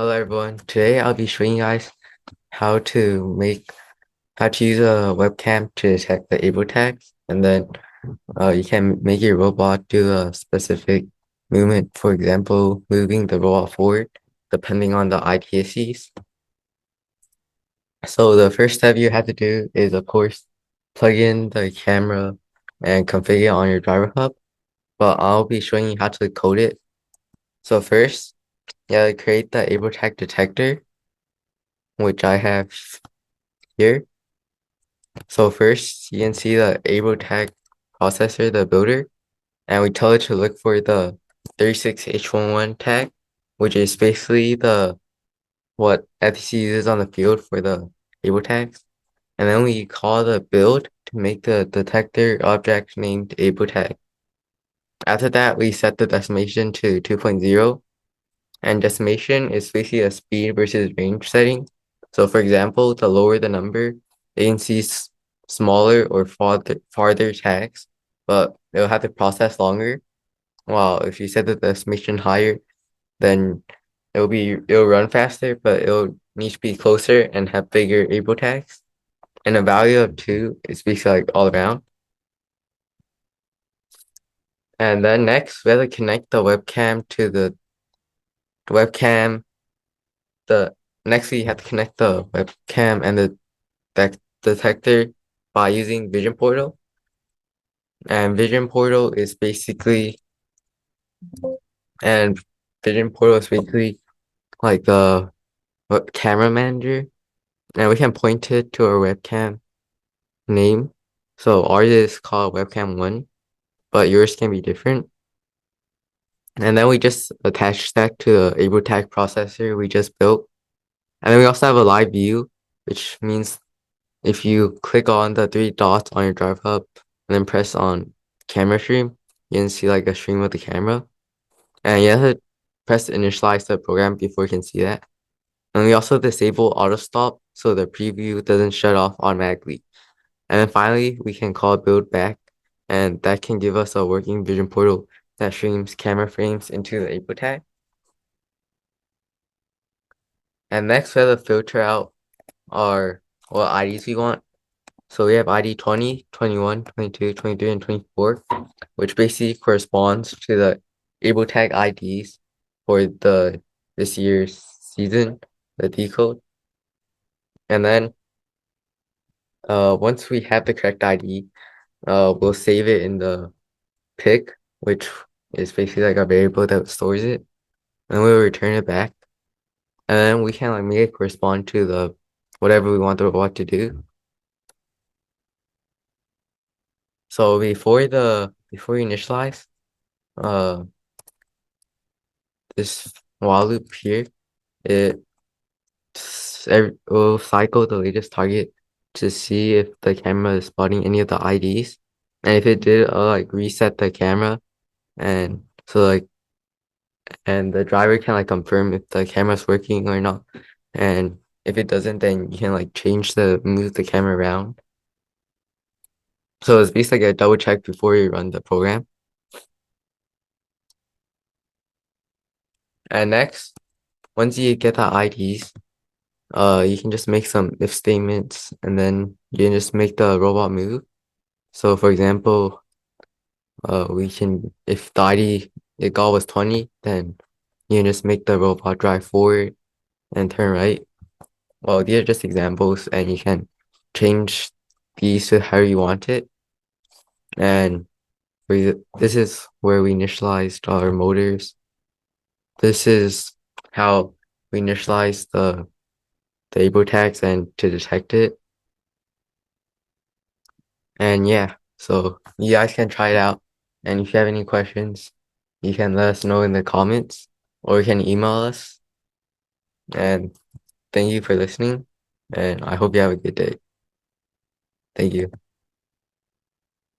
Hello everyone. Today I'll be showing you guys how to use a webcam to detect the able tags, and then you can make your robot do a specific movement. For example, moving the robot forward depending on the IPSCs. So the first step you have to do is, of course, plug in the camera and configure it on your driver hub. But I'll be showing you how to code it. So first, you gotta create the able tag detector, which I have here. So first, you can see the AprilTag processor, the builder, and we tell it to look for the 36H11 tag, which is basically the what FTC uses on the field for the able tags. And then we call the build to make the detector object named able tag. After that, we set the decimation to 2.0, and decimation is basically a speed versus range setting. So for example, the lower the number, you can see smaller or farther tags, but it'll have to process longer. While if you set the decimation higher, then it'll run faster, but it'll need to be closer and have bigger able tags. And a value of 2 is basically like all around. And then next, we have to connect the webcam to the webcam. The next, we have to connect the webcam and the detector by using Vision Portal. And Vision Portal is basically and Vision Portal is basically like the camera manager, and we can point it to our webcam name. So ours is called webcam 1, but yours can be different. And then we just attach that to the AprilTag processor we just built. And then we also have a live view, which means if you click on the three dots on your drive hub and then press on camera stream, you can see like a stream of the camera. And you have to press initialize the program before you can see that. And we also disable auto stop so the preview doesn't shut off automatically. And then finally, we can call build back, and that can give us a working vision portal that streams camera frames into the April tag. And next, we have to filter out our what IDs we want. So we have ID 20, 21, 22, 23, and 24, which basically corresponds to the able tag IDs for this year's season, the Decode. And then once we have the correct ID, we'll save it in the pick, which is basically like a variable that stores it, and we'll return it back. And then we can like make it correspond to the whatever we want the robot to do. So before we initialize, uh this while loop here, it will cycle the latest target to see if the camera is spotting any of the IDs. And if it did, like reset the camera, and so like and the driver can like confirm if the camera's working or not. And if it doesn't, then you can like move the camera around. So it's basically like a double check before you run the program. And next, once you get the IDs, you can just make some if statements, and then you can just make the robot move. So for example, we can if the ID the goal was 20, then you can just make the robot drive forward and turn right. Well, these are just examples, and you can change these to how you want it. And this is where we initialized our motors. This is how we initialize the able tags and to detect it. And yeah, so you guys can try it out. And if you have any questions, you can let us know in the comments, or you can email us. And thank you for listening, and I hope you have a good day. Thank you.